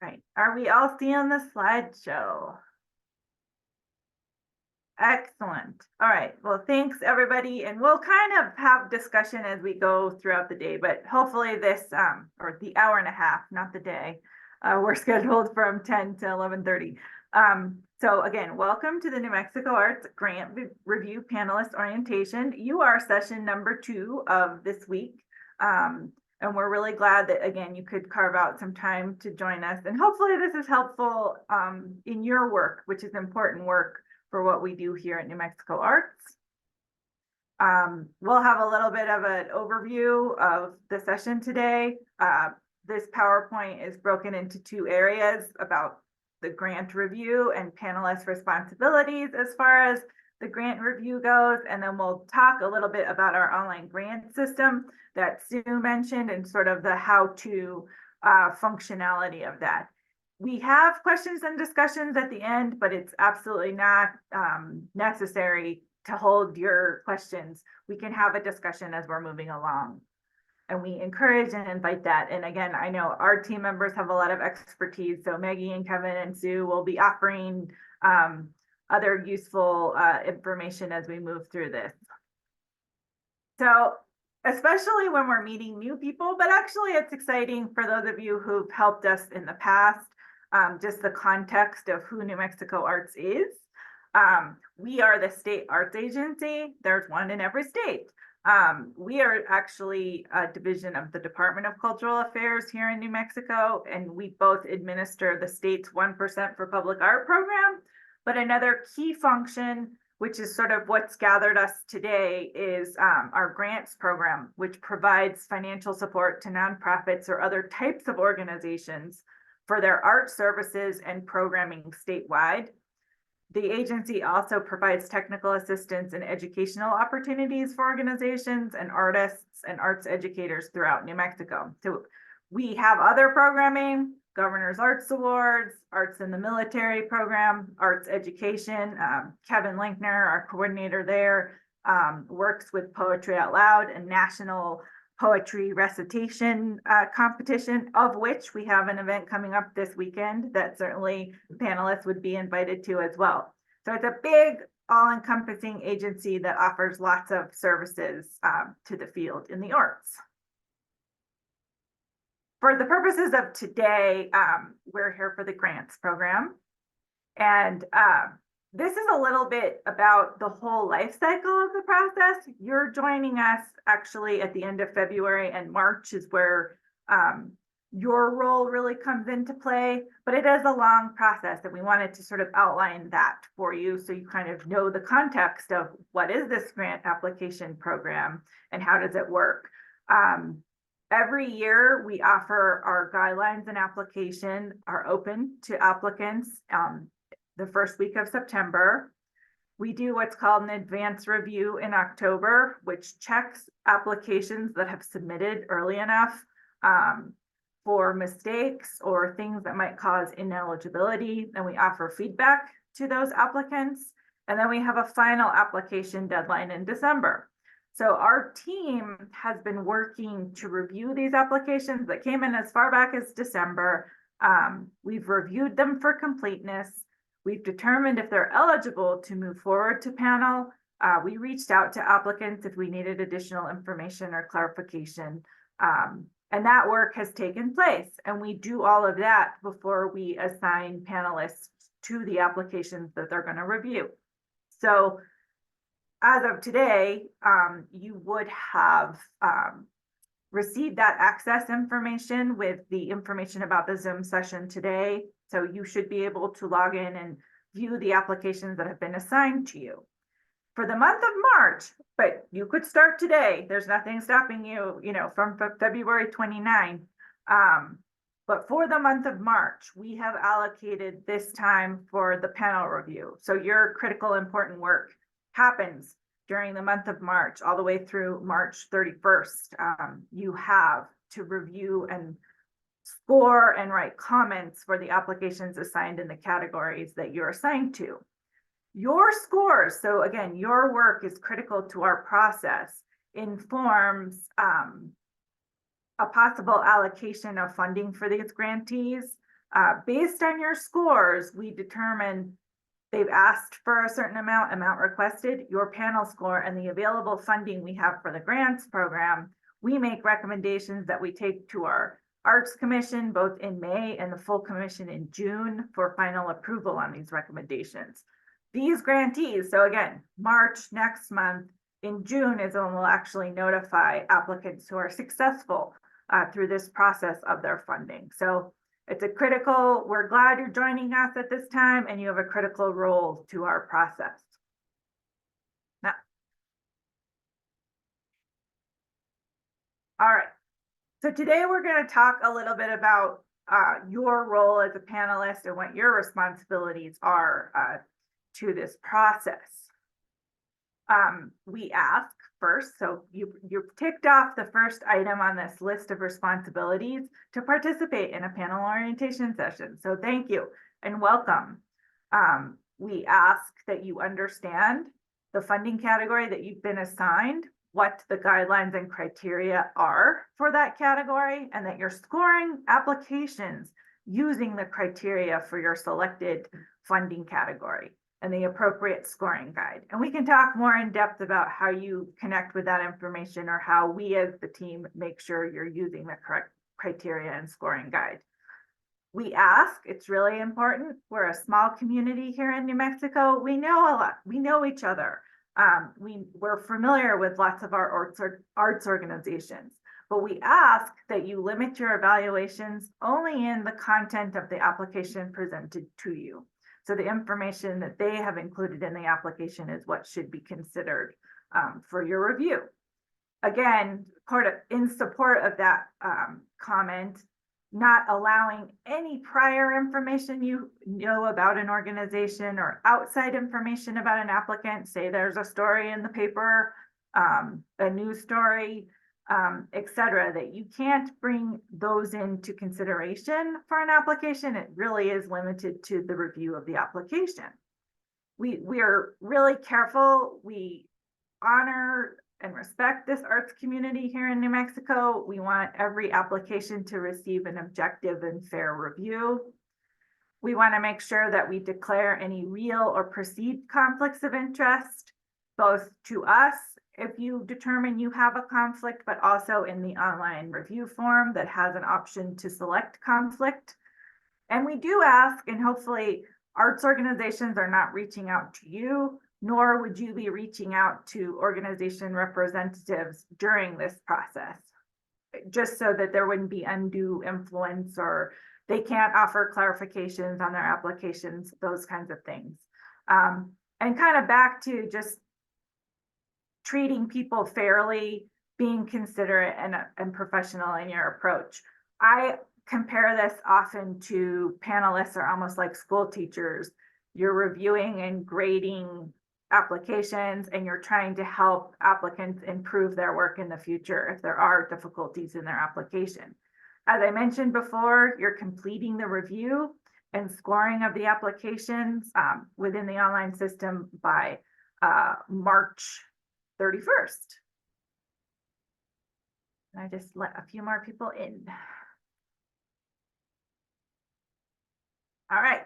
Right. Are we all seeing the slideshow? Excellent. All right. Well, thanks everybody. And we'll kind of have discussion as we go throughout the day, but hopefully this, or the hour and a half, not the day, we're scheduled from 10 to 11:30. So again, welcome to the New Mexico Arts Grant Review Panelist Orientation. You are session number 2 of this week. And we're really glad that, again, you could carve out some time to join us. And hopefully this is helpful in your work, which is important work for what we do here at New Mexico Arts. We'll have a little bit of an overview of the session today. This PowerPoint is broken into 2 areas about the grant review and panelist responsibilities as far as the grant review goes. And then we'll talk a little bit about our online grant system that Sue mentioned and sort of the how-to functionality of that. We have questions and discussions at the end, but it's absolutely not necessary to hold your questions. We can have a discussion as we're moving along. And we encourage and invite that. And again, I know our team members have a lot of expertise. So Maggie and Kevin and Sue will be offering other useful information as we move through this. So especially when we're meeting new people, but actually it's exciting for those of you who've helped us in the past. Just the context of who New Mexico Arts is. We are the state arts agency. There's one in every state. We are actually a division of the Department of Cultural Affairs here in New Mexico, and we both administer the state's 1% for Public Art program. But another key function, which is sort of what's gathered us today, is our grants program, which provides financial support to nonprofits or other types of organizations for their art services and programming statewide. The agency also provides technical assistance and educational opportunities for organizations and artists and arts educators throughout New Mexico. So we have other programming, Governor's Arts Awards, Arts in the Military program, arts education. Kevin Linkner, our coordinator there, works with Poetry Out Loud and National Poetry Recitation competition, of which we have an event coming up this weekend that certainly panelists would be invited to as well. So it's a big, all-encompassing agency that offers lots of services to the field in the arts. For the purposes of today, we're here for the grants program. And this is a little bit about the whole life cycle of the process. You're joining us actually at the end of February, and March is where your role really comes into play, but it is a long process, and we wanted to sort of outline that for you so you kind of know the context of what is this grant application program and how does it work. Every year we offer our guidelines and application are open to applicants the first week of September. We do what's called an advance review in October, which checks applications that have submitted early enough for mistakes or things that might cause ineligibility. And we offer feedback to those applicants. And then we have a final application deadline in December. So our team has been working to review these applications that came in as far back as December. We've reviewed them for completeness. We've determined if they're eligible to move forward to panel. We reached out to applicants if we needed additional information or clarification. And that work has taken place. And we do all of that before we assign panelists to the applications that they're going to review. So as of today, you would have received that access information with the information about the Zoom session today. So you should be able to log in and view the applications that have been assigned to you. For the month of March, but you could start today. There's nothing stopping you, from February 29. But for the month of March, we have allocated this time for the panel review. So your critical important work happens during the month of March, all the way through March 31st. You have to review and score and write comments for the applications assigned in the categories that you're assigned to. Your scores, so again, your work is critical to our process, informs a possible allocation of funding for these grantees. Based on your scores, we determine they've asked for a certain amount requested, your panel score, and the available funding we have for the grants program. We make recommendations that we take to our Arts Commission, both in May and the full commission in June, for final approval on these recommendations. These grantees, so again, March next month, in June is when we'll actually notify applicants who are successful through this process of their funding. So it's we're glad you're joining us at this time, and you have a critical role to our process. Now, all right. So today we're going to talk a little bit about your role as a panelist and what your responsibilities are to this process. We ask first, so you've ticked off the first item on this list of responsibilities to participate in a panel orientation session. So thank you and welcome. We ask that you understand the funding category that you've been assigned, what the guidelines and criteria are for that category, and that you're scoring applications using the criteria for your selected funding category and the appropriate scoring guide. And we can talk more in depth about how you connect with that information, or how we as the team make sure you're using the correct criteria and scoring guide. We ask, it's really important, we're a small community here in New Mexico. We know a lot, we know each other. We're familiar with lots of our arts organizations, but we ask that you limit your evaluations only in the content of the application presented to you. So the information that they have included in the application is what should be considered for your review. Again, in support of that comment, not allowing any prior information you know about an organization or outside information about an applicant. Say there's a story in the paper, a news story, etc., that you can't bring those into consideration for an application. It really is limited to the review of the application. We are really careful. We honor and respect this arts community here in New Mexico. We want every application to receive an objective and fair review. We want to make sure that we declare any real or perceived conflicts of interest, both to us if you determine you have a conflict, but also in the online review form that has an option to select conflict. And we do ask, and hopefully arts organizations are not reaching out to you, nor would you be reaching out to organization representatives during this process, just so that there wouldn't be undue influence, or they can't offer clarifications on their applications, those kinds of things. And kind of back to just treating people fairly, being considerate and professional in your approach. I compare this often to panelists are almost like school teachers. You're reviewing and grading applications, and you're trying to help applicants improve their work in the future if there are difficulties in their application. As I mentioned before, you're completing the review and scoring of the applications within the online system by March 31st. And I just let a few more people in. All right.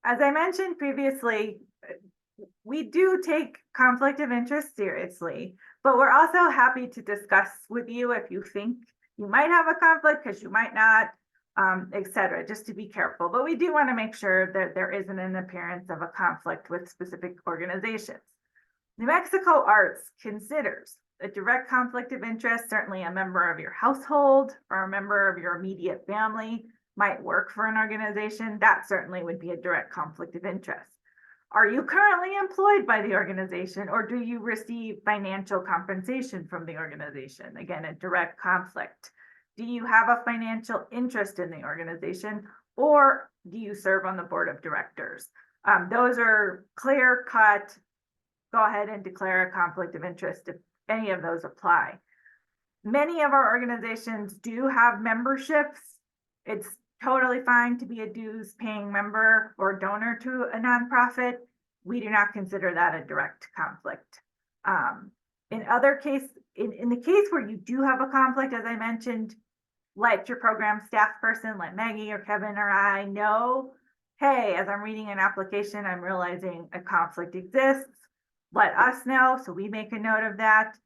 As I mentioned previously, we do take conflict of interest seriously, but we're also happy to discuss with you if you think you might have a conflict, because you might not, etc., just to be careful. But we do want to make sure that there isn't an appearance of a conflict with specific organizations. New Mexico Arts considers a direct conflict of interest. Certainly a member of your household or a member of your immediate family might work for an organization. That certainly would be a direct conflict of interest. Are you currently employed by the organization, or do you receive financial compensation from the organization? Again, a direct conflict. Do you have a financial interest in the organization, or do you serve on the board of directors? Those are clear cut. Go ahead and declare a conflict of interest if any of those apply. Many of our organizations do have memberships. It's totally fine to be a dues paying member or donor to a nonprofit. We do not consider that a direct conflict. In other cases, in the case where you do have a conflict, as I mentioned, let your program staff person, let Maggie or Kevin or I know, hey, as I'm reading an application, I'm realizing a conflict exists. Let us know, so we make a note of that.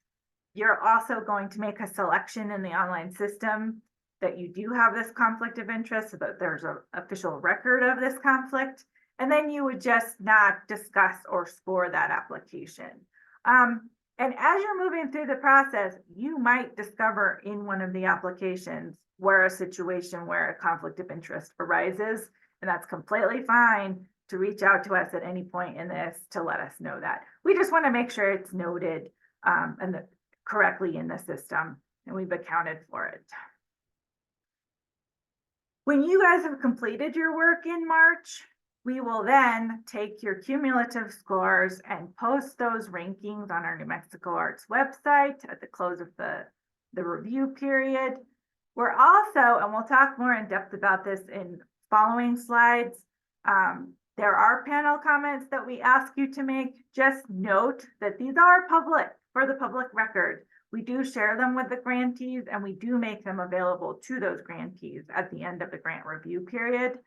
You're also going to make a selection in the online system that you do have this conflict of interest, so that there's an official record of this conflict. And then you would just not discuss or score that application. And as you're moving through the process, you might discover in one of the applications where a situation where a conflict of interest arises, and that's completely fine to reach out to us at any point in this to let us know that. We just want to make sure it's noted and correctly in the system, and we've accounted for it. When you guys have completed your work in March, we will then take your cumulative scores and post those rankings on our New Mexico Arts website at the close of the review period. We're also, and we'll talk more in depth about this in following slides, there are panel comments that we ask you to make. Just note that these are public, for the public record. We do share them with the grantees, and we do make them available to those grantees at the end of the grant review period.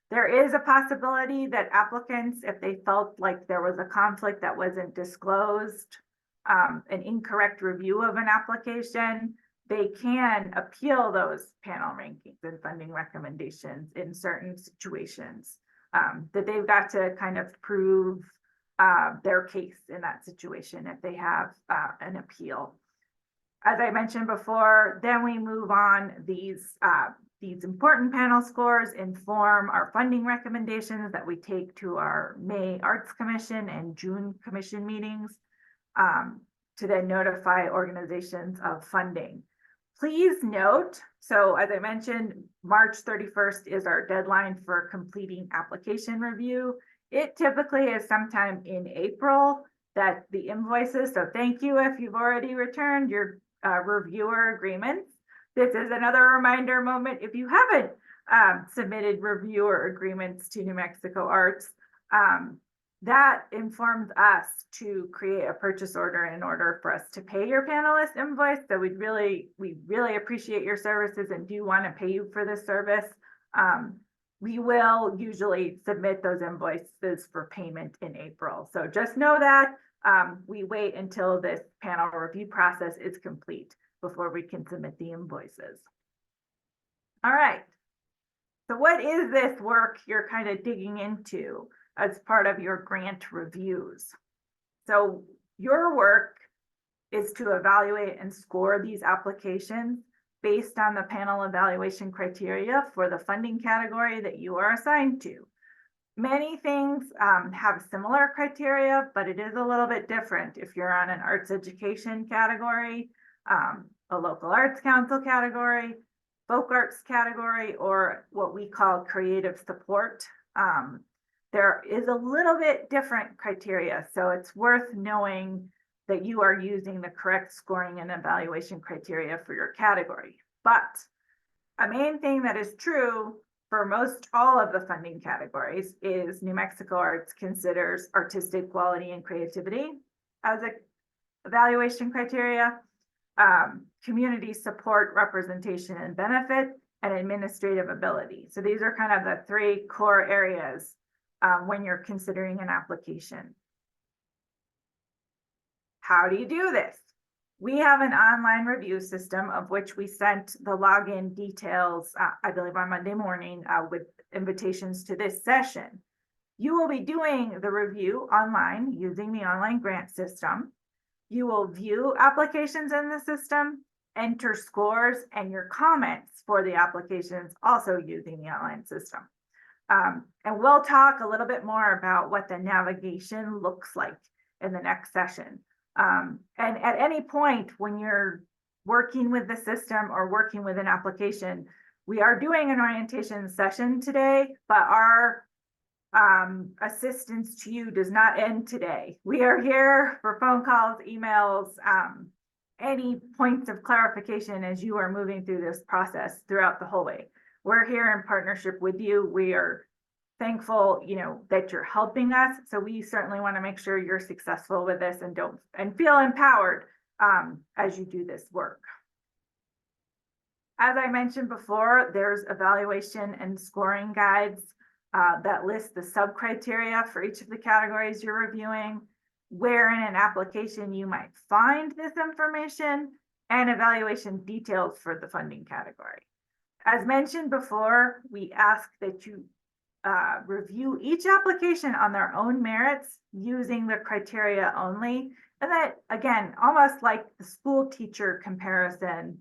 There is a possibility that applicants, if they felt like there was a conflict that wasn't disclosed, an incorrect review of an application, they can appeal those panel rankings and funding recommendations in certain situations, that they've got to kind of prove their case in that situation if they have an appeal. As I mentioned before, then we move on. These important panel scores inform our funding recommendations that we take to our May Arts Commission and June Commission meetings to then notify organizations of funding. Please note, so as I mentioned, March 31st is our deadline for completing application review. It typically is sometime in April that the invoices, so thank you if you've already returned your reviewer agreements. This is another reminder moment. If you haven't submitted reviewer agreements to New Mexico Arts, that informs us to create a purchase order in order for us to pay your panelist invoice. So we really appreciate your services and do want to pay you for this service. We will usually submit those invoices for payment in April. So just know that we wait until this panel review process is complete before we can submit the invoices. All right. So what is this work you're kind of digging into as part of your grant reviews? So your work is to evaluate and score these applications based on the panel evaluation criteria for the funding category that you are assigned to. Many things have similar criteria, but it is a little bit different if you're on an arts education category, a local arts council category, folk arts category, or what we call creative support. There is a little bit different criteria, so it's worth knowing that you are using the correct scoring and evaluation criteria for your category. But a main thing that is true for most all of the funding categories is New Mexico Arts considers artistic quality and creativity as an evaluation criteria, community support, representation and benefit, and administrative ability. So these are kind of the three core areas when you're considering an application. How do you do this? We have an online review system of which we sent the login details, I believe on Monday morning with invitations to this session. You will be doing the review online using the online grant system. You will view applications in the system, enter scores and your comments for the applications also using the online system. And we'll talk a little bit more about what the navigation looks like in the next session. And at any point when you're working with the system or working with an application, we are doing an orientation session today, but our assistance to you does not end today. We are here for phone calls, emails, any points of clarification as you are moving through this process throughout the whole way. We're here in partnership with you. We are thankful, that you're helping us. So we certainly want to make sure you're successful with this and feel empowered as you do this work. As I mentioned before, there's evaluation and scoring guides that list the sub-criteria for each of the categories you're reviewing, where in an application you might find this information, and evaluation details for the funding category. As mentioned before, we ask that you review each application on their own merits using the criteria only. And that, again, almost like the school teacher comparison,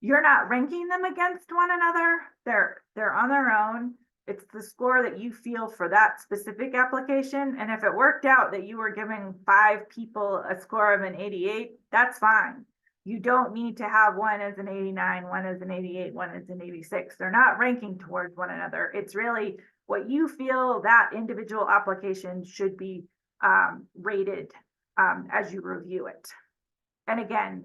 you're not ranking them against one another. They're on their own. It's the score that you feel for that specific application. And if it worked out that you were giving 5 people a score of an 88, that's fine. You don't need to have one as an 89, one as an 88, one as an 86. They're not ranking towards one another. It's really what you feel that individual application should be rated as you review it. And again,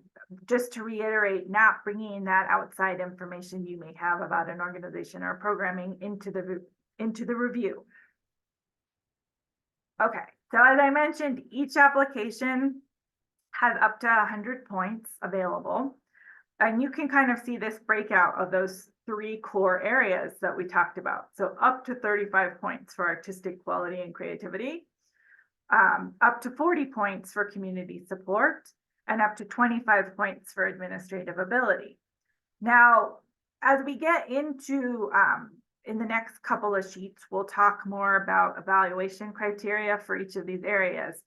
just to reiterate, not bringing that outside information you may have about an organization or programming into the review. Okay, so as I mentioned, each application has up to 100 points available. And you can kind of see this breakout of those 3 core areas that we talked about. So up to 35 points for artistic quality and creativity, up to 40 points for community support, and up to 25 points for administrative ability. Now, as we get into, in the next couple of sheets, we'll talk more about evaluation criteria for each of these areas.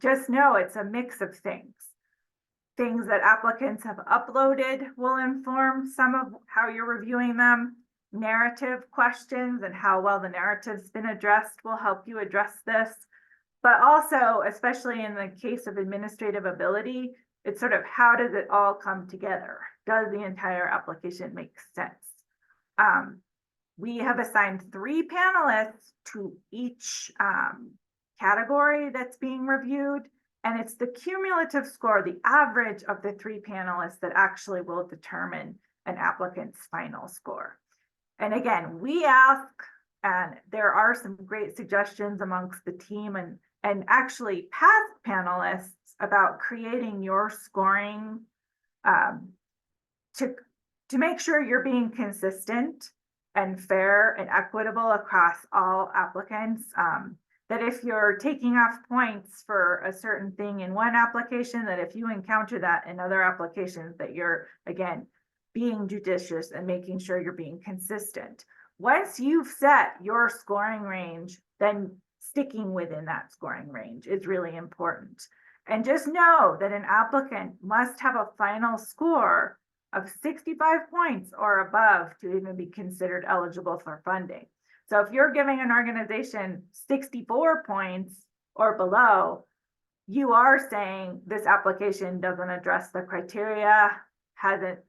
Just know it's a mix of things. Things that applicants have uploaded will inform some of how you're reviewing them. Narrative questions and how well the narrative's been addressed will help you address this. But also, especially in the case of administrative ability, it's sort of how does it all come together? Does the entire application make sense? We have assigned 3 panelists to each category that's being reviewed, and it's the cumulative score, the average of the 3 panelists that actually will determine an applicant's final score. And again, we ask, and there are some great suggestions amongst the team and actually past panelists about creating your scoring to make sure you're being consistent and fair and equitable across all applicants. That if you're taking off points for a certain thing in one application, that if you encounter that in other applications, that you're, again, being judicious and making sure you're being consistent. Once you've set your scoring range, then sticking within that scoring range is really important. And just know that an applicant must have a final score of 65 points or above to even be considered eligible for funding. So if you're giving an organization 64 points or below, you are saying this application doesn't address the criteria, hasn't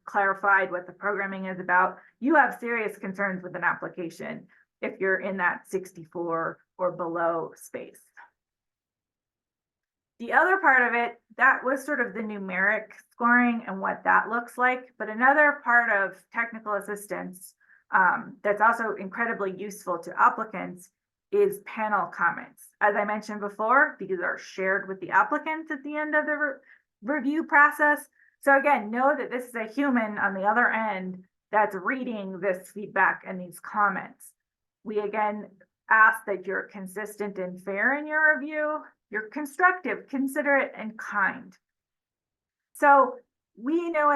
clarified what the programming is about. You have serious concerns with an application if you're in that 64 or below space. The other part of it, that was sort of the numeric scoring and what that looks like. But another part of technical assistance that's also incredibly useful to applicants is panel comments. As I mentioned before, these are shared with the applicants at the end of the review process. So again, know that this is a human on the other end that's reading this feedback and these comments. We again ask that you're consistent and fair in your review. You're constructive, considerate, and kind. So we know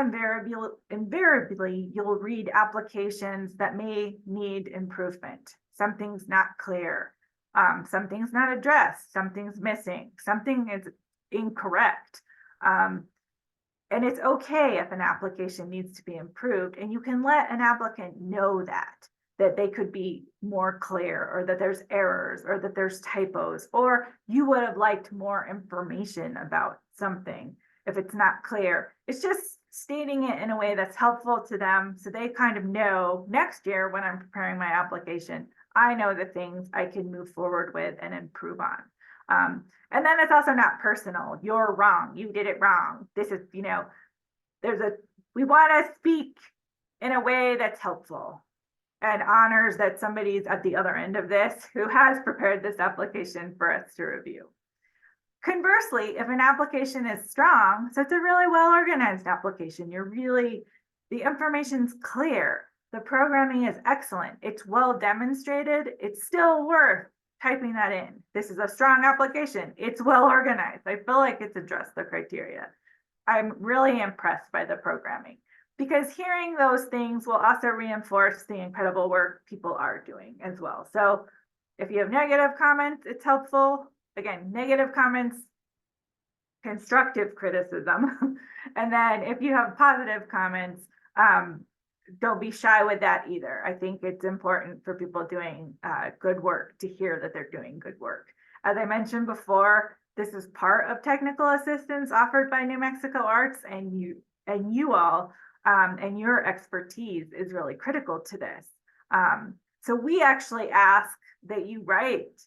invariably you'll read applications that may need improvement. Something's not clear, something's not addressed, something's missing, something is incorrect. And it's okay if an application needs to be improved, and you can let an applicant know that they could be more clear, or that there's errors, or that there's typos, or you would have liked more information about something. If it's not clear, it's just stating it in a way that's helpful to them, so they kind of know next year when I'm preparing my application, I know the things I can move forward with and improve on. And then it's also not personal. You're wrong. You did it wrong. This is, we want to speak in a way that's helpful and honors that somebody's at the other end of this who has prepared this application for us to review. Conversely, if an application is strong, so it's a really well-organized application, you're really The information's clear. The programming is excellent. It's well demonstrated. It's still worth typing that in. This is a strong application. It's well organized. I feel like it's addressed the criteria. I'm really impressed by the programming because hearing those things will also reinforce the incredible work people are doing as well. So if you have negative comments, it's helpful. Again, negative comments, constructive criticism. And then if you have positive comments, don't be shy with that either. I think it's important for people doing good work to hear that they're doing good work. As I mentioned before, this is part of technical assistance offered by New Mexico Arts, and you all and your expertise is really critical to this. So we actually ask that you write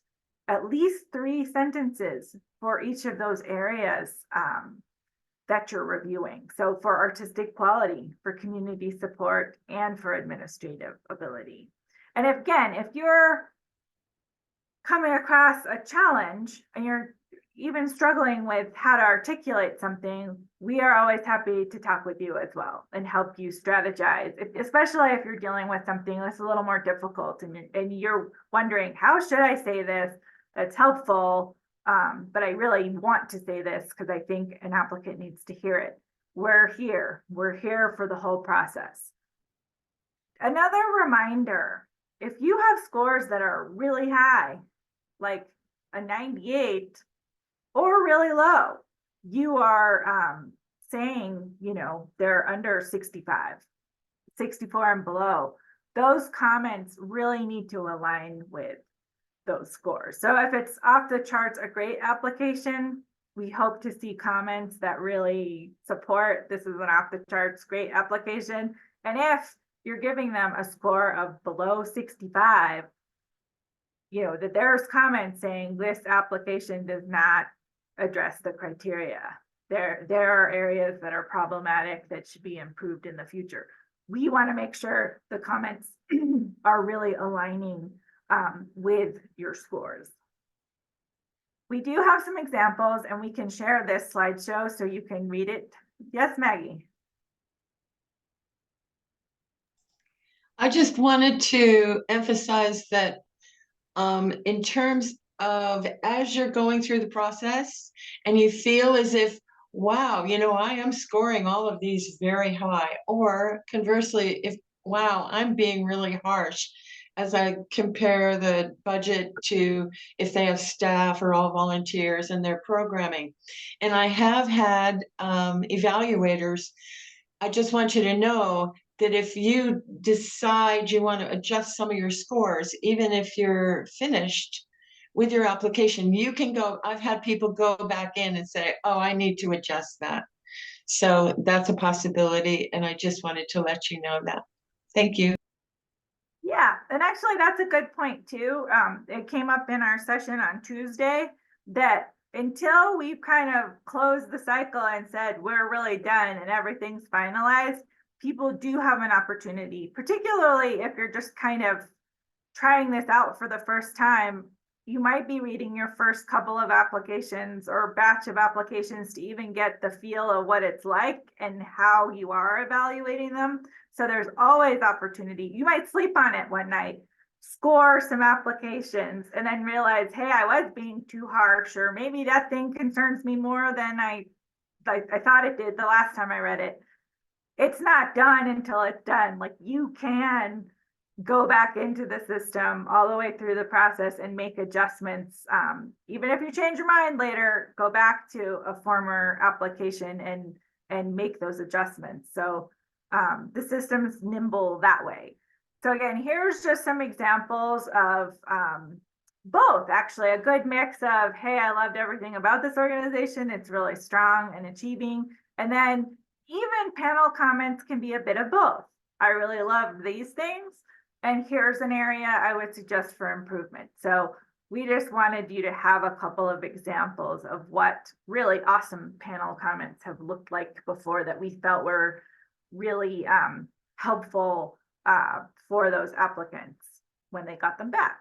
at least 3 sentences for each of those areas that you're reviewing. So for artistic quality, for community support, and for administrative ability. And if you're coming across a challenge and you're even struggling with how to articulate something, we are always happy to talk with you as well and help you strategize, especially if you're dealing with something that's a little more difficult and you're wondering, how should I say this that's helpful? But I really want to say this because I think an applicant needs to hear it. We're here for the whole process. Another reminder, if you have scores that are really high, like a 98 or really low, you are saying, they're under 65, 64 and below. Those comments really need to align with those scores. So if it's off the charts, a great application, we hope to see comments that really support this is an off the charts great application. And if you're giving them a score of below 65, that there's comments saying this application does not address the criteria. There are areas that are problematic that should be improved in the future. We want to make sure the comments are really aligning with your scores. We do have some examples and we can share this slideshow so you can read it. Yes, Maggie. I just wanted to emphasize that in terms of as you're going through the process and you feel as if, wow, I am scoring all of these very high, or conversely, if, wow, I'm being really harsh as I compare the budget to if they have staff or all volunteers and their programming. And I have had evaluators. I just want you to know that if you decide you want to adjust some of your scores, even if you're finished with your application, you can go. I've had people go back in and say, oh, I need to adjust that. So that's a possibility. And I just wanted to let you know that. Thank you. Yeah, and actually that's a good point too. It came up in our session on Tuesday that until we've kind of closed the cycle and said we're really done and everything's finalized, people do have an opportunity, particularly if you're just kind of trying this out for the first time. You might be reading your first couple of applications or batch of applications to even get the feel of what it's like and how you are evaluating them. So there's always opportunity. You might sleep on it one night, score some applications, and then realize, hey, I was being too harsh, or maybe that thing concerns me more than I thought it did the last time I read it. It's not done until it's done. Like, you can go back into the system all the way through the process and make adjustments. Even if you change your mind later, go back to a former application and make those adjustments. So the system's nimble that way. So again, here's just some examples of both, actually, a good mix of, hey, I loved everything about this organization. It's really strong and achieving. And then even panel comments can be a bit of both. I really love these things, and here's an area I would suggest for improvement. So we just wanted you to have a couple of examples of what really awesome panel comments have looked like before that we felt were really helpful for those applicants when they got them back.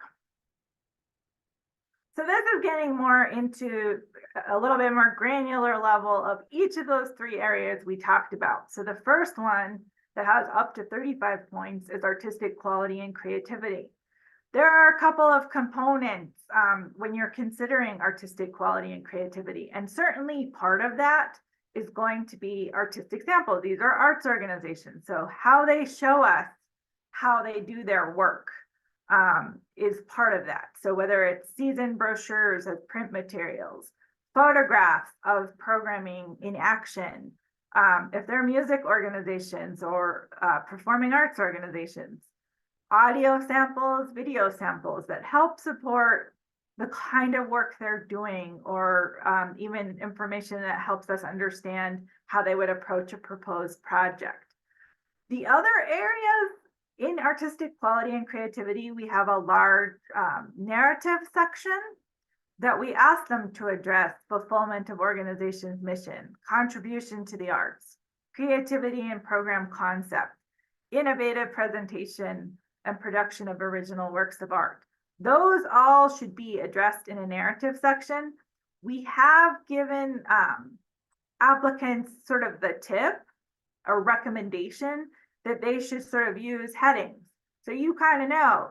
So this is getting more into a little bit more granular level of each of those 3 areas we talked about. So the first one that has up to 35 points is artistic quality and creativity. There are a couple of components when you're considering artistic quality and creativity, and certainly part of that is going to be artistic samples. These are arts organizations, so how they show us how they do their work is part of that. So whether it's season brochures as print materials, photographs of programming in action, if they're music organizations or performing arts organizations, audio samples, video samples that help support the kind of work they're doing, or even information that helps us understand how they would approach a proposed project. The other areas in artistic quality and creativity, we have a large narrative section that we ask them to address fulfillment of organization's mission, contribution to the arts, creativity and program concept, innovative presentation, and production of original works of art. Those all should be addressed in a narrative section. We have given applicants sort of the tip or recommendation that they should sort of use headings. So you kind of know,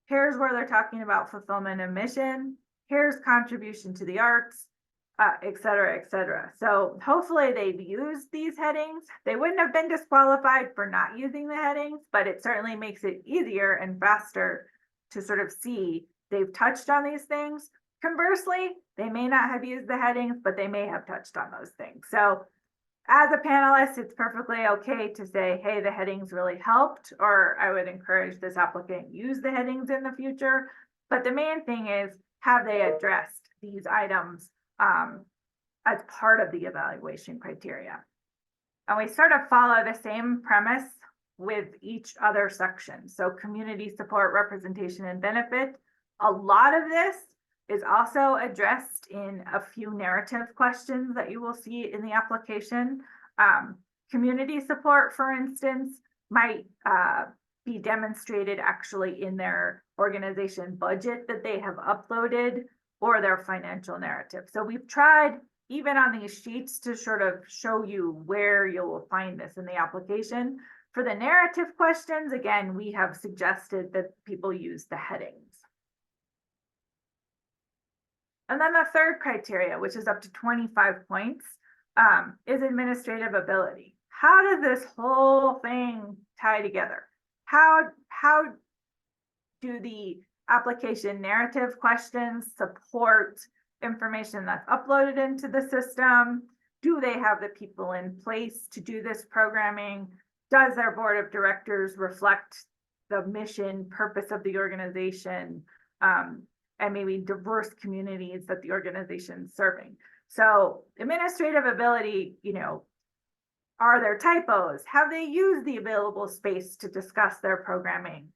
here's where they're talking about fulfillment of mission, here's contribution to the arts, et cetera, et cetera. So hopefully they've used these headings. They wouldn't have been disqualified for not using the headings, but it certainly makes it easier and faster to sort of see they've touched on these things. Conversely, they may not have used the headings, but they may have touched on those things. So as a panelist, it's perfectly okay to say, hey, the headings really helped, or I would encourage this applicant use the headings in the future. But the main thing is, have they addressed these items as part of the evaluation criteria? And we sort of follow the same premise with each other section. So community support, representation, and benefit. A lot of this is also addressed in a few narrative questions that you will see in the application. Community support, for instance, might be demonstrated actually in their organization budget that they have uploaded, or their financial narrative. So we've tried, even on these sheets, to sort of show you where you will find this in the application. For the narrative questions, again, we have suggested that people use the headings. And then the third criteria, which is up to 25 points, is administrative ability. How does this whole thing tie together? How do the application narrative questions support information that's uploaded into the system? Do they have the people in place to do this programming? Does their board of directors reflect the mission, purpose of the organization, and maybe diverse communities that the organization is serving? So administrative ability, are there typos? Have they used the available space to discuss their programming?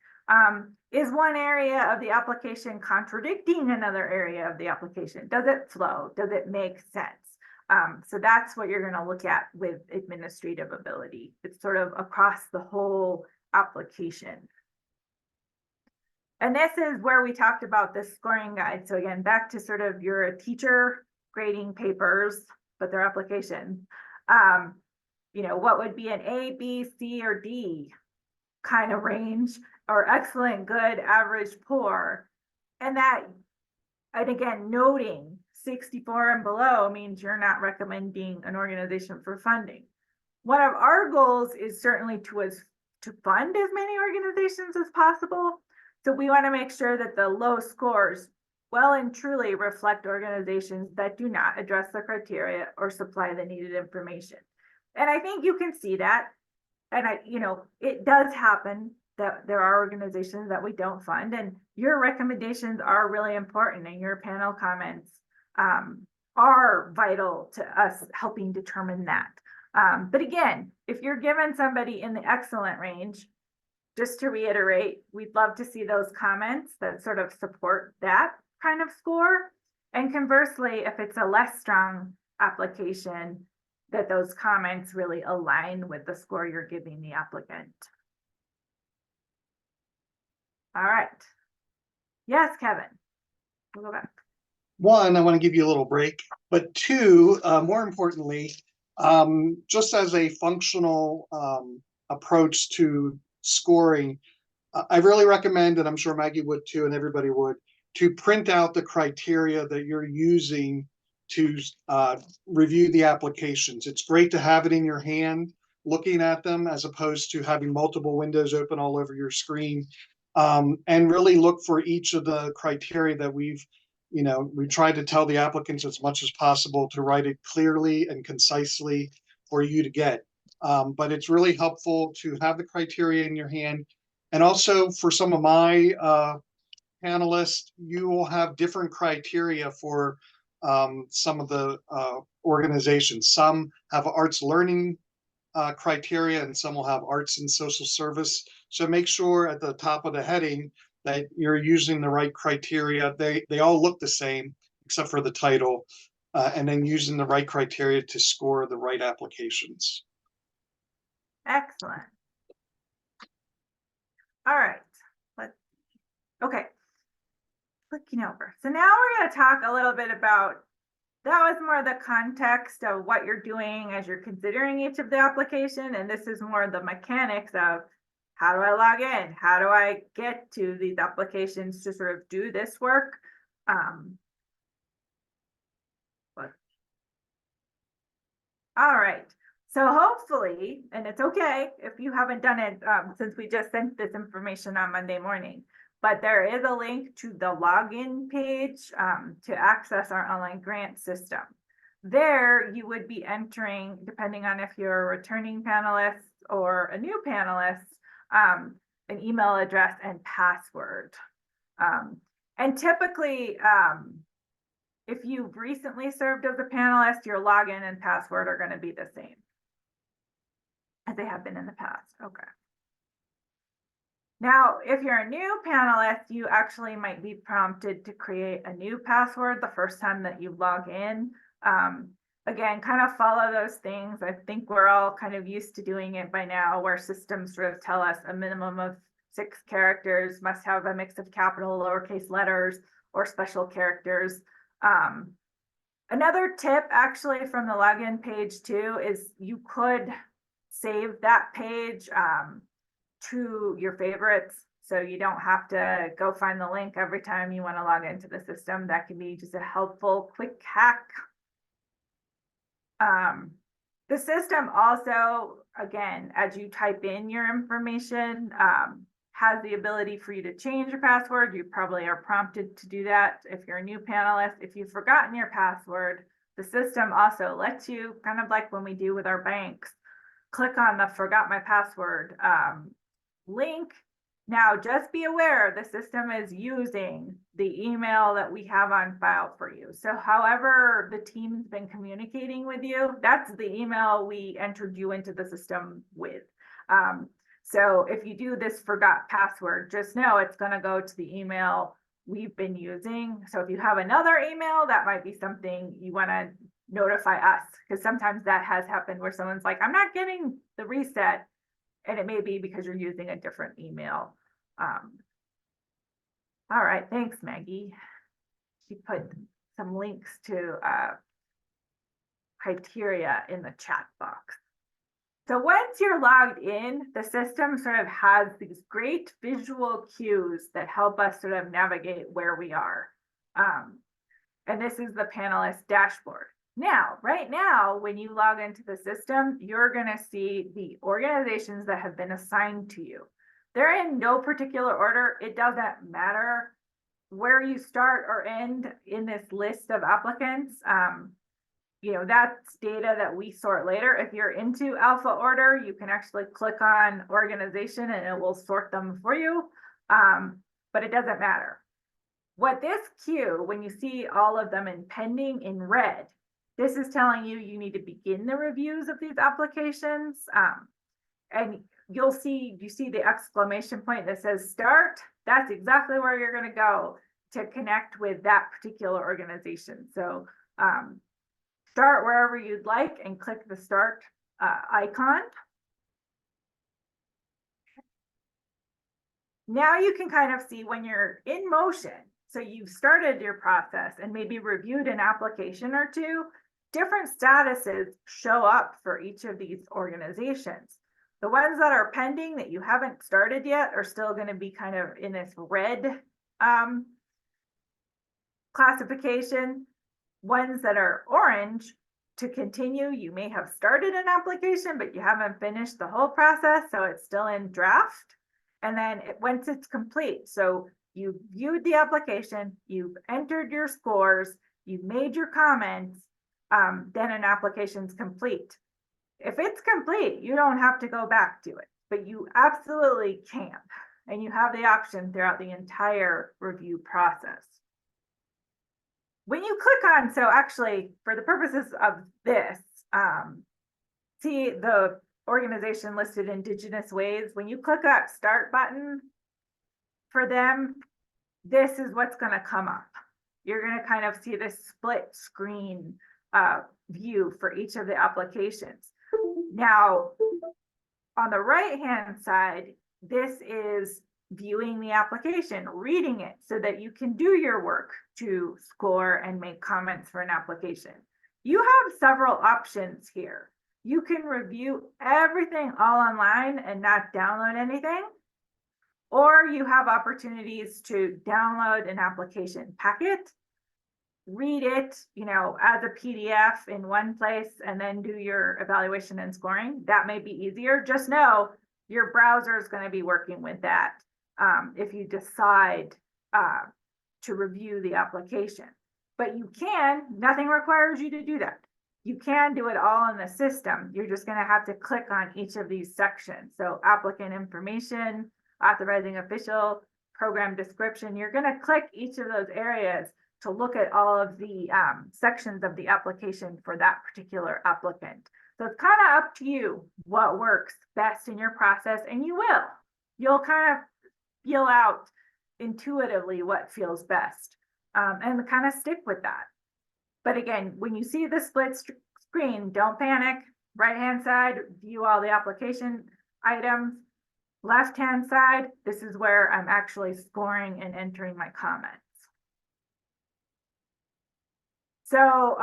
Is one area of the application contradicting another area of the application? Does it flow? Does it make sense? So that's what you're going to look at with administrative ability. It's sort of across the whole application. And this is where we talked about this scoring guide. So again, back to sort of your teacher grading papers, but their application. What would be an A, B, C, or D kind of range, or excellent, good, average, poor. And again, noting 64 and below means you're not recommending an organization for funding. One of our goals is certainly to fund as many organizations as possible. So we want to make sure that the low scores well and truly reflect organizations that do not address the criteria or supply the needed information. And I think you can see that. And it does happen that there are organizations that we don't fund, and your recommendations are really important, and your panel comments are vital to us helping determine that. But again, if you're given somebody in the excellent range, just to reiterate, we'd love to see those comments that sort of support that kind of score. And conversely, if it's a less strong application, that those comments really align with the score you're giving the applicant. All right. Yes, Kevin. We'll go back. One, I want to give you a little break, but two, more importantly, just as a functional approach to scoring, I really recommend, and I'm sure Maggie would too, and everybody would, to print out the criteria that you're using to review the applications. It's great to have it in your hand, looking at them, as opposed to having multiple windows open all over your screen. And really look for each of the criteria that we tried to tell the applicants as much as possible to write it clearly and concisely for you to get. But it's really helpful to have the criteria in your hand. And also for some of my panelists, you will have different criteria for some of the organizations. Some have arts learning criteria, and some will have arts and social service. So make sure at the top of the heading that you're using the right criteria. They all look the same except for the title, and then using the right criteria to score the right applications. Excellent. All right. Okay. Clicking over. So now we're going to talk a little bit about, that was more the context of what you're doing as you're considering each of the application. And this is more the mechanics of, how do I log in? How do I get to these applications to sort of do this work? All right. So hopefully, and it's okay if you haven't done it since we just sent this information on Monday morning, but there is a link to the login page to access our online grant system. There you would be entering, depending on if you're a returning panelist or a new panelist, an email address and password. And typically, if you've recently served as a panelist, your login and password are going to be the same as they have been in the past. Okay. Now, if you're a new panelist, you actually might be prompted to create a new password the first time that you log in. Again, kind of follow those things. I think we're all kind of used to doing it by now, where systems sort of tell us a minimum of 6 characters, must have a mix of capital, lowercase letters, or special characters. Another tip actually from the login page too is you could save that page to your favorites, so you don't have to go find the link every time you want to log into the system. That can be just a helpful quick hack. The system also, again, as you type in your information, has the ability for you to change your password. You probably are prompted to do that if you're a new panelist. If you've forgotten your password, the system also lets you, kind of like when we do with our banks, click on the forgot my password link. Now, just be aware the system is using the email that we have on file for you. So however the team's been communicating with you, that's the email we entered you into the system with. So if you do this forgot password, just know it's going to go to the email we've been using. So if you have another email, that might be something you want to notify us, because sometimes that has happened where someone's like, I'm not getting the reset, and it may be because you're using a different email. All right, thanks, Maggie. She put some links to criteria in the chat box. So once you're logged in, the system sort of has these great visual cues that help us sort of navigate where we are. And this is the panelist dashboard. Now, right now, when you log into the system, you're going to see the organizations that have been assigned to you. They're in no particular order. It doesn't matter where you start or end in this list of applicants. You know, that's data that we sort later. If you're into alpha order, you can actually click on organization and it will sort them for you. But it doesn't matter. What this queue, when you see all of them in pending in red, this is telling you you need to begin the reviews of these applications. And you see the exclamation point that says start. That's exactly where you're going to go to connect with that particular organization. So start wherever you'd like and click the start icon. Now you can kind of see when you're in motion. So you've started your process and maybe reviewed an application or two, different statuses show up for each of these organizations. The ones that are pending that you haven't started yet are still going to be kind of in this red classification. Ones that are orange to continue, you may have started an application, but you haven't finished the whole process, so it's still in draft. And then once it's complete, so you've viewed the application, you've entered your scores, you've made your comments, then an application's complete. If it's complete, you don't have to go back to it, but you absolutely can. And you have the option throughout the entire review process. When you click on, so actually for the purposes of this, see the organization listed Indigenous Ways, when you click that start button for them, this is what's going to come up. You're going to kind of see this split screen view for each of the applications. Now, on the right-hand side, this is viewing the application, reading it so that you can do your work to score and make comments for an application. You have several options here. You can review everything all online and not download anything, or you have opportunities to download an application packet, read it, as a PDF in one place, and then do your evaluation and scoring. That may be easier. Just know your browser is going to be working with that if you decide to review the application. But nothing requires you to do that. You can do it all in the system. You're just going to have to click on each of these sections. So applicant information, authorizing official, program description. You're going to click each of those areas to look at all of the sections of the application for that particular applicant. So it's kind of up to you what works best in your process, and you'll kind of feel out intuitively what feels best and kind of stick with that. But again, when you see the split screen, don't panic. Right-hand side, view all the application items. Left-hand side, this is where I'm actually scoring and entering my comments. So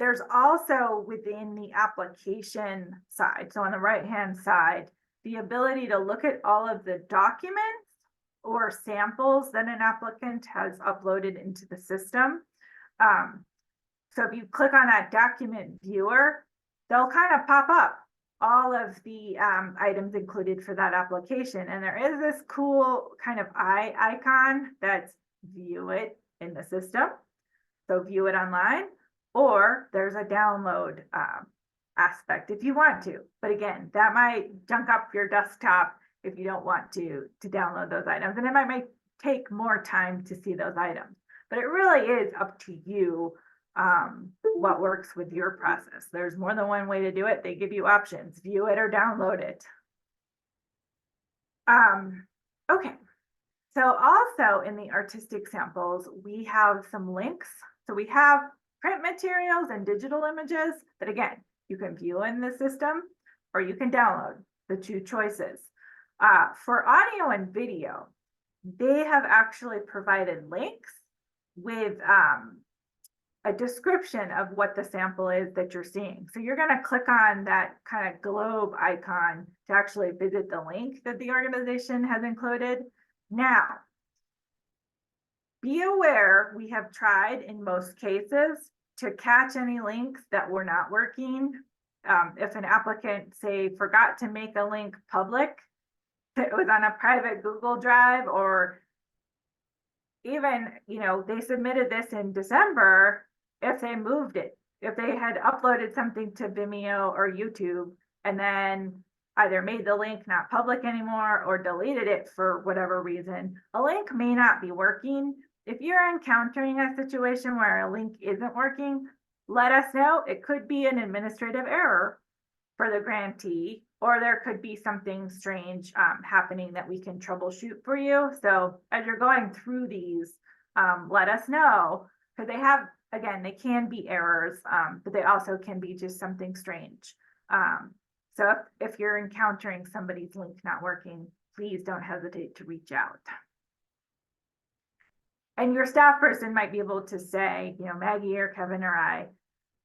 there's also within the application side, so on the right-hand side, the ability to look at all of the documents or samples that an applicant has uploaded into the system. So if you click on that document viewer, they'll kind of pop up all of the items included for that application. And there is this cool kind of eye icon that's view it in the system. So view it online, or there's a download aspect if you want to. But again, that might junk up your desktop if you don't want to download those items. And it might take more time to see those items. But it really is up to you what works with your process. There's more than one way to do it. They give you options, view it or download it. Okay, so also in the artistic samples, we have some links. So we have print materials and digital images that, again, you can view in the system or you can download, the two choices. For audio and video, they have actually provided links with a description of what the sample is that you're seeing. So you're going to click on that kind of globe icon to actually visit the link that the organization has included. Now, be aware, we have tried in most cases to catch any links that were not working. If an applicant, say, forgot to make a link public, it was on a private Google Drive, or even, they submitted this in December, if they moved it, if they had uploaded something to Vimeo or YouTube and then either made the link not public anymore or deleted it for whatever reason, a link may not be working. If you're encountering a situation where a link isn't working, let us know. It could be an administrative error for the grantee, or there could be something strange happening that we can troubleshoot for you. So as you're going through these, let us know, because they have, again, they can be errors, but they also can be just something strange. So if you're encountering somebody's link not working, please don't hesitate to reach out. And your staff person might be able to say, Maggie or Kevin or I,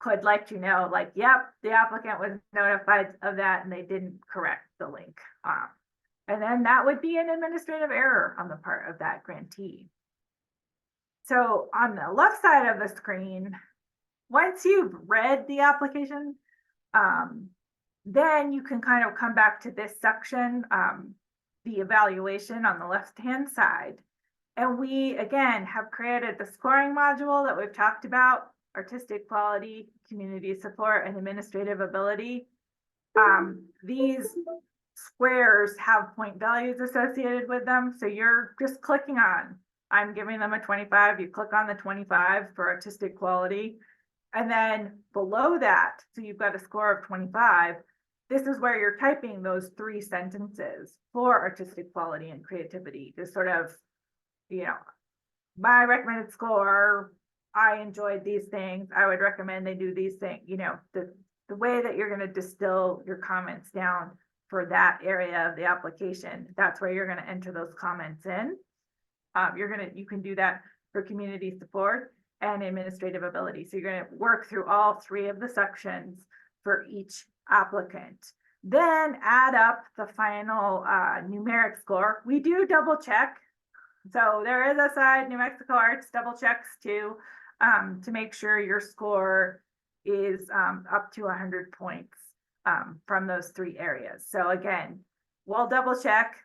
could let you know, like, yep, the applicant was notified of that and they didn't correct the link. And then that would be an administrative error on the part of that grantee. So on the left side of the screen, once you've read the application, then you can kind of come back to this section, the evaluation on the left-hand side. And we, again, have created the scoring module that we've talked about: artistic quality, community support, and administrative ability. These squares have point values associated with them. So you're just clicking on, I'm giving them a 25. You click on the 25 for artistic quality. And then below that, so you've got a score of 25. This is where you're typing those 3 sentences for artistic quality and creativity to sort of, you know, my recommended score, I enjoyed these things, I would recommend they do these things, you know, the way that you're going to distill your comments down for that area of the application, that's where you're going to enter those comments in. You can do that for community support and administrative ability. So you're going to work through all 3 of the sections for each applicant. Then add up the final numeric score. We do double check. So there is a side, New Mexico Arts double checks too, to make sure your score is up to 100 points from those 3 areas. So again, we'll double check.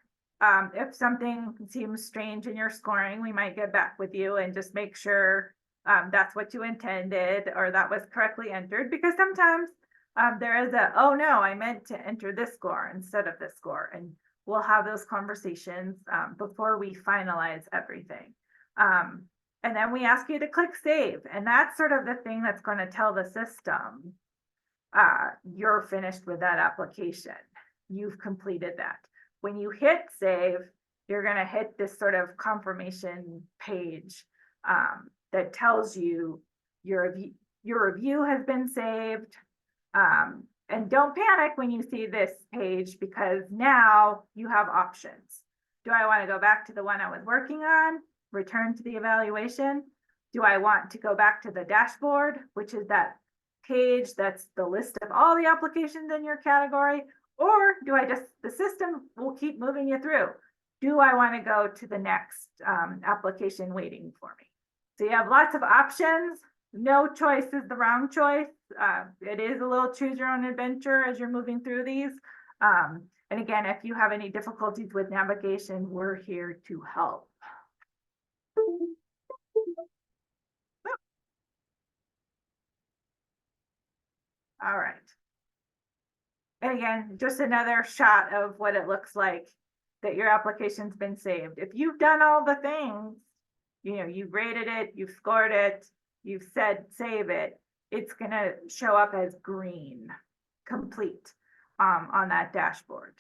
If something seems strange in your scoring, we might get back with you and just make sure that's what you intended or that was correctly entered, because sometimes there is oh no, I meant to enter this score instead of this score. And we'll have those conversations before we finalize everything. And then we ask you to click save. And that's sort of the thing that's going to tell the system you're finished with that application. You've completed that. When you hit save, you're going to hit this sort of confirmation page that tells you your review has been saved. And don't panic when you see this page, because now you have options. Do I want to go back to the one I was working on, return to the evaluation? Do I want to go back to the dashboard, which is that page that's the list of all the applications in your category? Or do I just, the system will keep moving you through. Do I want to go to the next application waiting for me? So you have lots of options. No choice is the wrong choice. It is a little choose your own adventure as you're moving through these. And again, if you have any difficulties with navigation, we're here to help. All right. And again, just another shot of what it looks like that your application's been saved. If you've done all the things, you know, you've rated it, you've scored it, you've said save it, it's going to show up as green, complete, on that dashboard.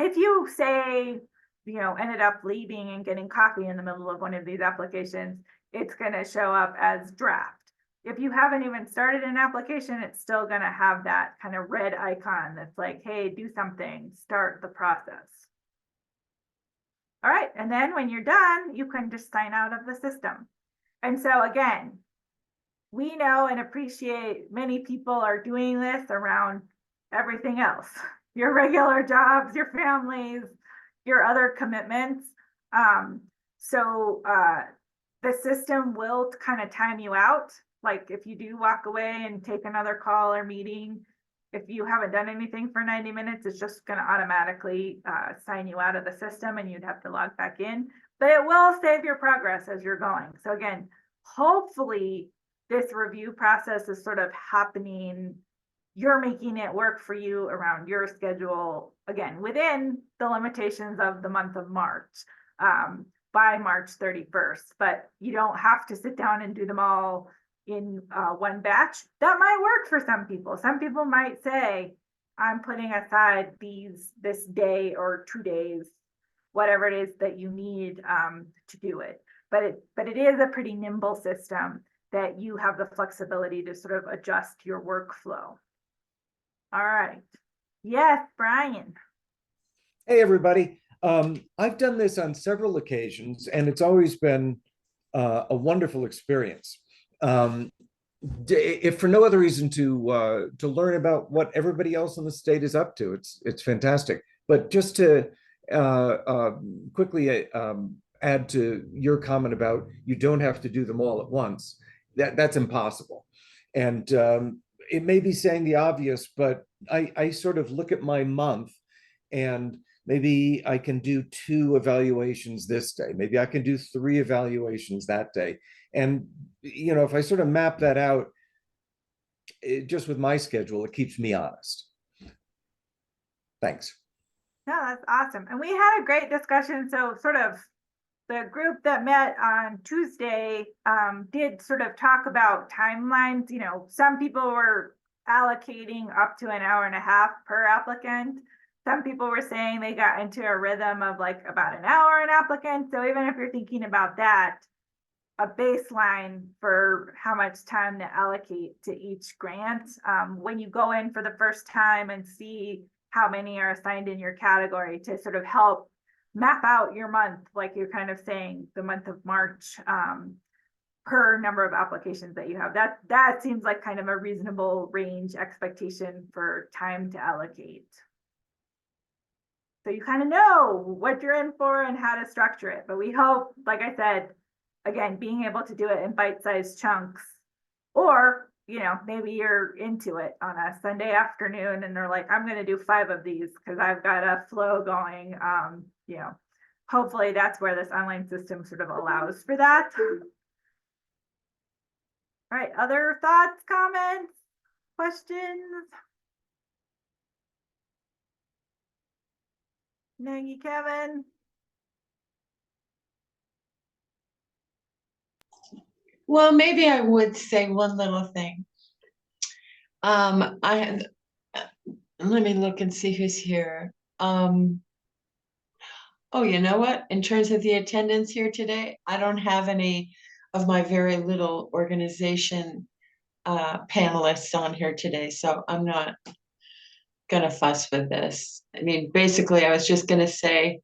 If you say, you know, ended up leaving and getting coffee in the middle of one of these applications, it's going to show up as draft. If you haven't even started an application, it's still going to have that kind of red icon that's like, hey, do something, start the process. All right, and then when you're done, you can just sign out of the system. And so again, we know and appreciate many people are doing this around everything else, your regular jobs, your families, your other commitments. So the system will kind of time you out. Like if you do walk away and take another call or meeting, if you haven't done anything for 90 minutes, it's just going to automatically sign you out of the system and you'd have to log back in. But it will save your progress as you're going. So again, hopefully this review process is sort of happening. You're making it work for you around your schedule, again, within the limitations of the month of March, by March 31st. But you don't have to sit down and do them all in one batch. That might work for some people. Some people might say, I'm putting aside this day or 2 days, whatever it is that you need to do it. But it is a pretty nimble system that you have the flexibility to sort of adjust your workflow. All right. Yes, Brian. Hey, everybody. I've done this on several occasions, and it's always been a wonderful experience. if for no other reason to learn about what everybody else in the state is up to. It's fantastic. But just to quickly add to your comment about you don't have to do them all at once, that's impossible. And it may be saying the obvious, but I sort of look at my month, and maybe I can do 2 evaluations this day. Maybe I can do 3 evaluations that day. And, you know, if I sort of map that out, just with my schedule, it keeps me honest. Thanks. No, that's awesome. And we had a great discussion. So sort of the group that met on Tuesday did sort of talk about timelines. You know, some people were allocating up to an hour and a half per applicant. Some people were saying they got into a rhythm of like about an hour an applicant. So even if you're thinking about that, a baseline for how much time to allocate to each grant. When you go in for the first time and see how many are assigned in your category, to sort of help map out your month, like you're kind of saying, the month of March, per number of applications that you have. That seems like kind of a reasonable range expectation for time to allocate. So you kind of know what you're in for and how to structure it. But we hope, like I said, again, being able to do it in bite-sized chunks, or, you know, maybe you're into it on a Sunday afternoon and they're like, I'm going to do 5 of these because I've got a flow going. You know, hopefully that's where this online system sort of allows for that. All right, other thoughts, comments, questions? Maggie, Kevin? Well, maybe I would say one little thing. Let me look and see who's here. Oh, you know what? In terms of the attendance here today, I don't have any of my very little organization panelists on here today, so I'm not gonna fuss with this. I mean, basically, I was just gonna say,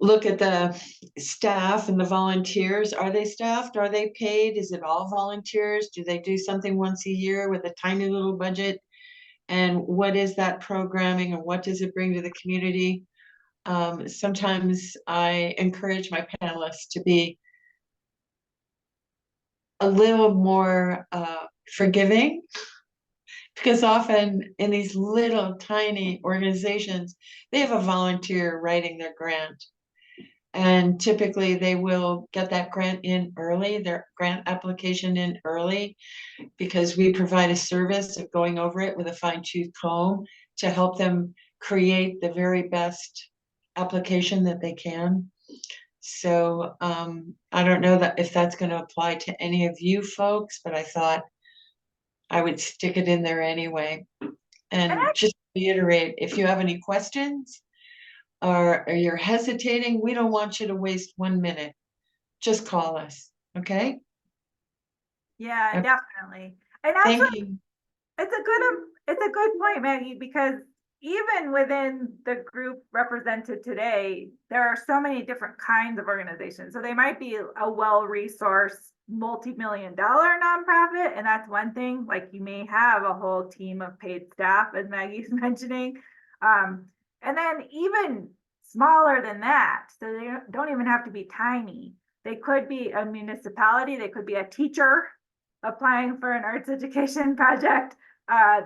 look at the staff and the volunteers. Are they staffed? Are they paid? Is it all volunteers? Do they do something once a year with a tiny little budget? And what is that programming and what does it bring to the community? Sometimes I encourage my panelists to be a little more forgiving, because often in these little tiny organizations, they have a volunteer writing their grant. And typically they will get that grant in early, their grant application in early, because we provide a service of going over it with a fine-tooth comb to help them create the very best application that they can. So I don't know that if that's going to apply to any of you folks, but I thought I would stick it in there anyway. And just reiterate, if you have any questions, or you're hesitating, we don't want you to waste 1 minute. Just call us, okay? Yeah, Okay. definitely. And Thank actually, you. it's a good point, Maggie, because even within the group represented today, there are so many different kinds of organizations. So they might be a well-resourced, multi-million-dollar nonprofit, and that's one thing. Like, you may have a whole team of paid staff, as Maggie's mentioning. And then even smaller than that, so they don't even have to be tiny. They could be a municipality, they could be a teacher applying for an arts education project.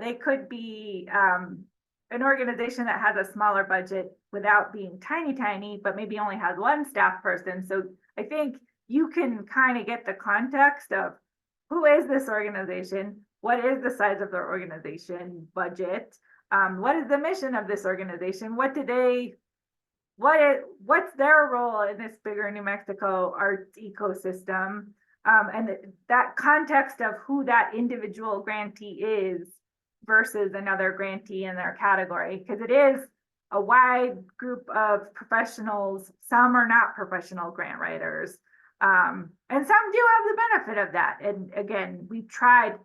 They could be an organization that has a smaller budget without being tiny, but maybe only has 1 staff person. So I think you can kind of get the context of who is this organization, what is the size of their organization budget, what is the mission of this organization, what's their role in this bigger New Mexico arts ecosystem, and that context of who that individual grantee is versus another grantee in their category, because it is a wide group of professionals. Some are not professional grant writers, and some do have the benefit of that. And again, we've tried,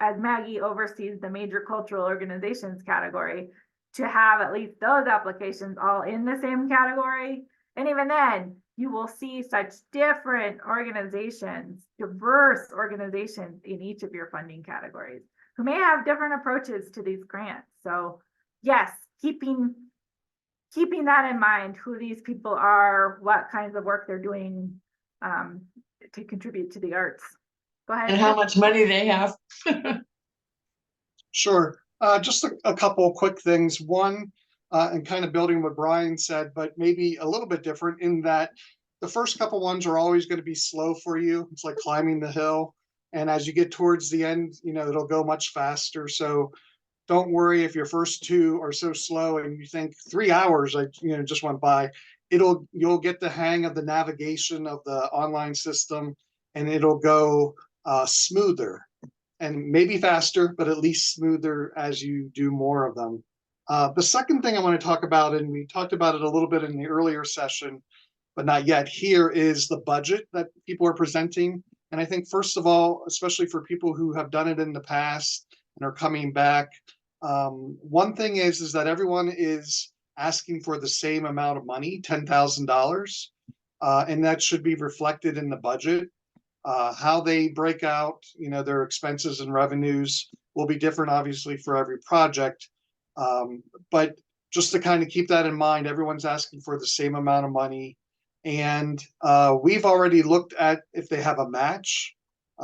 as Maggie oversees the major cultural organizations category, to have at least those applications all in the same category. And even then, you will see such different organizations, diverse organizations in each of your funding categories who may have different approaches to these grants. So yes, keeping that in mind, who these people are, what kinds of work they're doing to contribute to the arts. Go ahead. And how much money they have. Sure. Just a couple quick things. One, and kind of building what Brian said, but maybe a little bit different in that the first couple ones are always going to be slow for you. It's like climbing the hill. And as you get towards the end, it'll go much faster. So don't worry if your first two are so slow and you think 3 hours, just went by. You'll get the hang of the navigation of the online system, and it'll go smoother and maybe faster, but at least smoother as you do more of them. The second thing I want to talk about, and we talked about it a little bit in the earlier session, but not yet here, is the budget that people are presenting. And I think, first of all, especially for people who have done it in the past and are coming back, one thing is that everyone is asking for the same amount of money, $10,000, and that should be reflected in the budget. How they break out, their expenses and revenues will be different, obviously, for every project. But just to kind of keep that in mind, everyone's asking for the same amount of money. And we've already looked at if they have a match,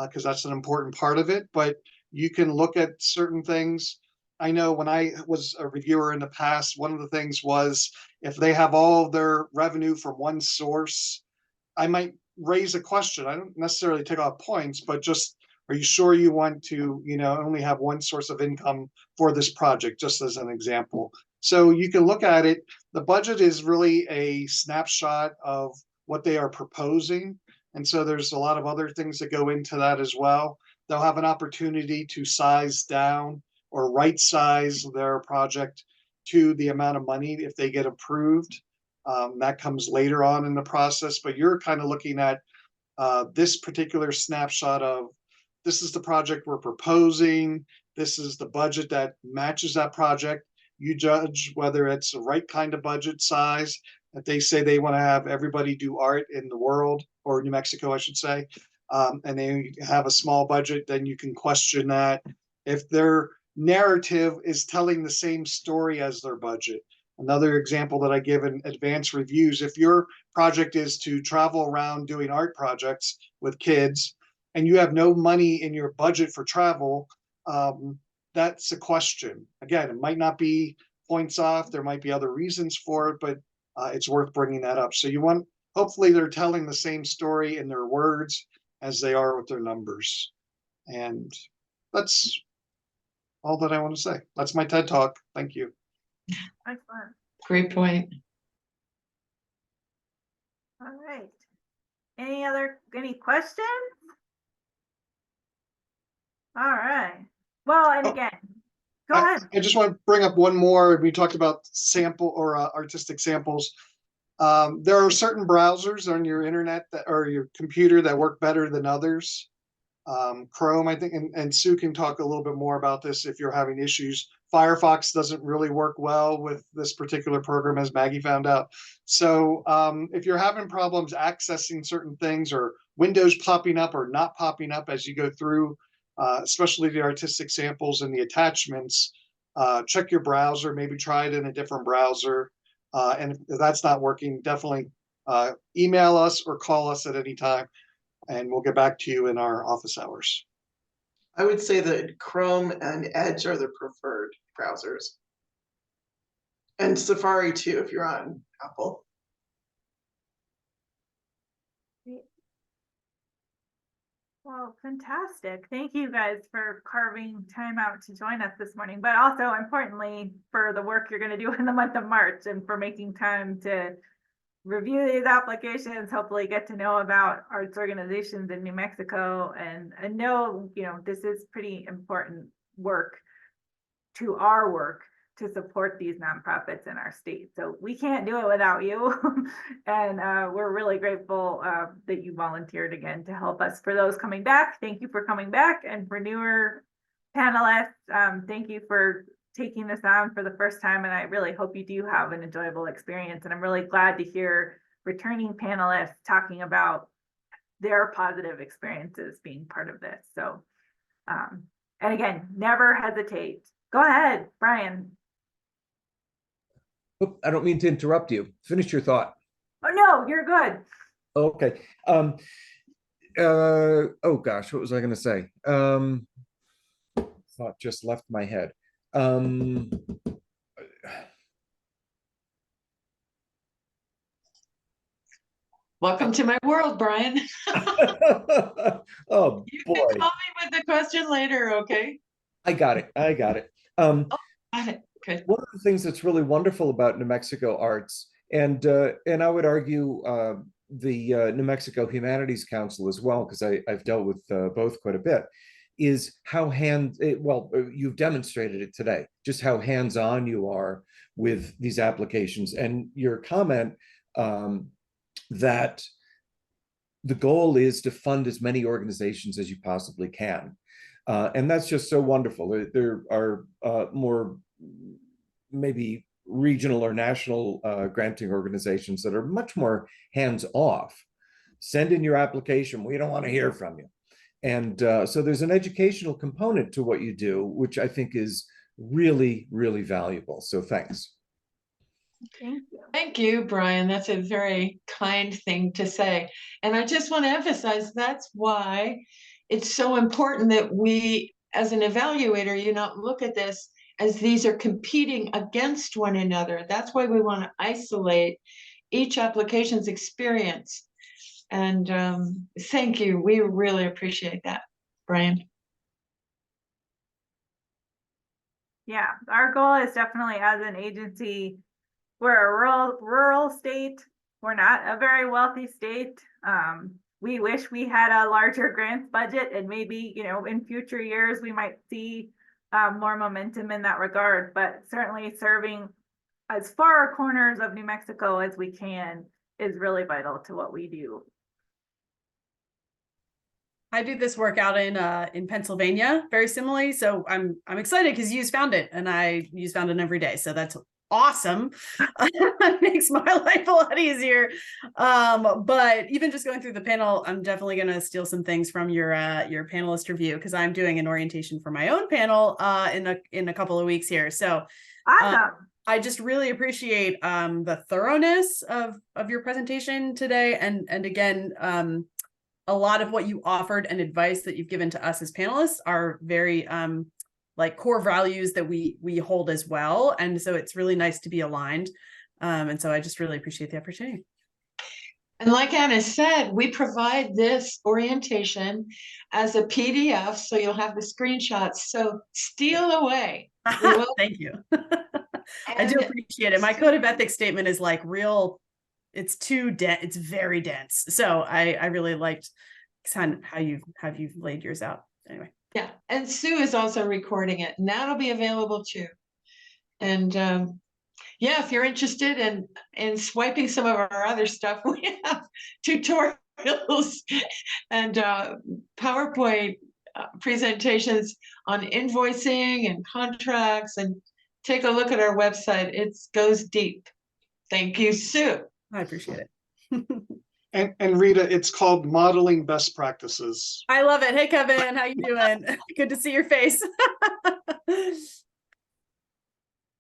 because that's an important part of it. But you can look at certain things. I know when I was a reviewer in the past, one of the things was if they have all of their revenue from one source, I might raise a question. I don't necessarily take off points, but just, are you sure you want to, only have one source of income for this project, just as an example? So you can look at it. The budget is really a snapshot of what they are proposing. And so there's a lot of other things that go into that as well. They'll have an opportunity to size down or right size their project to the amount of money if they get approved. That comes later on in the process, but you're kind of looking at this particular snapshot of, this is the project we're proposing. This is the budget that matches that project. You judge whether it's the right kind of budget size. If they say they want to have everybody do art in the world, or New Mexico, I should say, and they have a small budget, then you can question that. If their narrative is telling the same story as their budget. Another example that I give in advanced reviews, if your project is to travel around doing art projects with kids and you have no money in your budget for travel, that's a question. Again, it might not be points off. There might be other reasons for it, but it's worth bringing that up. So hopefully they're telling the same story in their words as they are with their numbers. And that's all that I want to say. That's my TED Talk. Thank you. Excellent. Great point. All right. Any questions? All right. Well, and again, go ahead. I just want to bring up one more. We talked about sample or artistic samples. There are certain browsers on your internet or your computer that work better than others. Chrome, I think, and Sue can talk a little bit more about this if you're having issues. Firefox doesn't really work well with this particular program, as Maggie found out. So if you're having problems accessing certain things, or windows popping up or not popping up as you go through, especially the artistic samples and the attachments, check your browser, maybe try it in a different browser. And if that's not working, definitely email us or call us at any time, and we'll get back to you in our office hours. I would say that Chrome and Edge are the preferred browsers. And Safari too, if you're on Apple. Well, fantastic. Thank you guys for carving time out to join us this morning, but also importantly for the work you're going to do in the month of March, and for making time to review these applications, hopefully get to know about arts organizations in New Mexico, and know, this is pretty important work to our work to support these nonprofits in our state. So we can't do it without you. And we're really grateful that you volunteered again to help us. For those coming back, thank you for coming back. And for newer panelists, thank you for taking this on for the first time. And I really hope you do have an enjoyable experience. And I'm really glad to hear returning panelists talking about their positive experiences being part of this. So, and again, never hesitate. Go ahead, Brian. Oop, I don't mean to interrupt you. Finish your thought. Oh, no, you're good. Okay. Oh gosh, what was I going to say? Thought just left my head. Welcome to my world, Brian. Oh You boy, can call me with the question later, okay? I got it. I got it. Got it. Good. One of the things that's really wonderful about New Mexico arts, and I would argue the New Mexico Humanities Council as well, because I've dealt with both quite a bit, is how you've demonstrated it today, just how hands-on you are with these applications, and your comment that the goal is to fund as many organizations as you possibly can. And that's just so wonderful. There are more maybe regional or national granting organizations that are much more hands-off. Send in your application. We don't want to hear from you. And so there's an educational component to what you do, which I think is really, really valuable. So thanks. Thank you. Thank you, Brian. That's a very kind thing to say. And I just want to emphasize that's why it's so important that we, as an evaluator, you not look at this as these are competing against one another. That's why we want to isolate each application's experience. And thank you. We really appreciate that, Brian. Yeah, our goal is definitely, as an agency, we're a rural state. We're not a very wealthy state. We wish we had a larger grants budget, and maybe, in future years, we might see more momentum in that regard, but certainly serving as far corners of New Mexico as we can is really vital to what we do. I do this work out in Pennsylvania very similarly. So I'm excited because Use found it, and I use found it every day. So that's awesome. It makes my life a lot easier. But even just going through the panel, I'm definitely going to steal some things from your panelist review, because I'm doing an orientation for my own panel in a couple of weeks here. So Awesome. I just really appreciate the thoroughness of your presentation today, and again, a lot of what you offered and advice that you've given to us as panelists are very like core values that we hold as well. And so it's really nice to be aligned. And so I just really appreciate the opportunity. And like Anna said, we provide this orientation as a PDF, so you'll have the screenshots. So steal away. Thank you. I do appreciate it. My code of ethics statement is like real. It's too dense. It's very dense. So I really liked kind of how you've laid yours out. Anyway. Yeah, and Sue is also recording it, and that'll be available too. And yeah, if you're interested in swiping some of our other stuff, we have tutorials and PowerPoint presentations on invoicing and contracts, and take a look at our website. It goes deep. Thank you, Sue. I appreciate it. And Rita, it's called Modeling Best Practices. I love it. Hey, Kevin, how you doing? Good to see your face.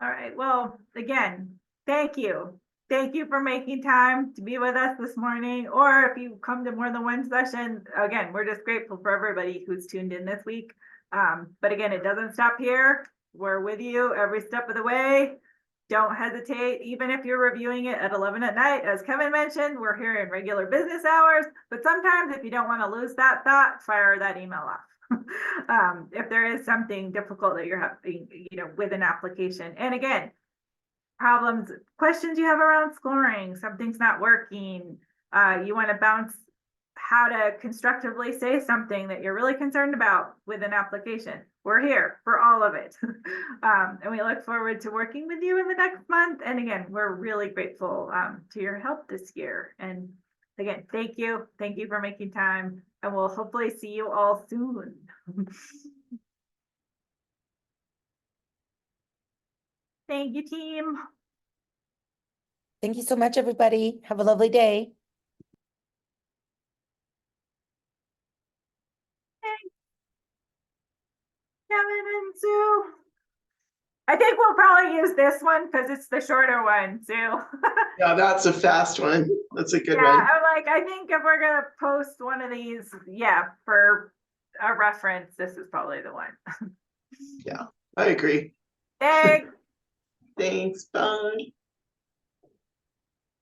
All right. Well, again, thank you. Thank you for making time to be with us this morning. Or if you come to more than one session, again, we're just grateful for everybody who's tuned in this week. But again, it doesn't stop here. We're with you every step of the way. Don't hesitate, even if you're reviewing it at 11 at night. As Kevin mentioned, we're here in regular business hours, but sometimes if you don't want to lose that thought, fire that email off. If there is something difficult that you're having, with an application. And again, problems, questions you have around scoring, something's not working, you want to bounce how to constructively say something that you're really concerned about with an application. We're here for all of it. And we look forward to working with you in the next month. And again, we're really grateful to your help this year. And again, thank you. Thank you for making time. And we'll hopefully see you all soon. Thank you, team. Thank you so much, everybody. Have a lovely day. Kevin and Sue. I think we'll probably use this one because it's the shorter one, Sue. Yeah, that's a fast one. That's a good Yeah, one. I'm like, I think if we're gonna post one of these, yeah, for a reference, this is probably the one. I agree. Thanks. Thanks, bye.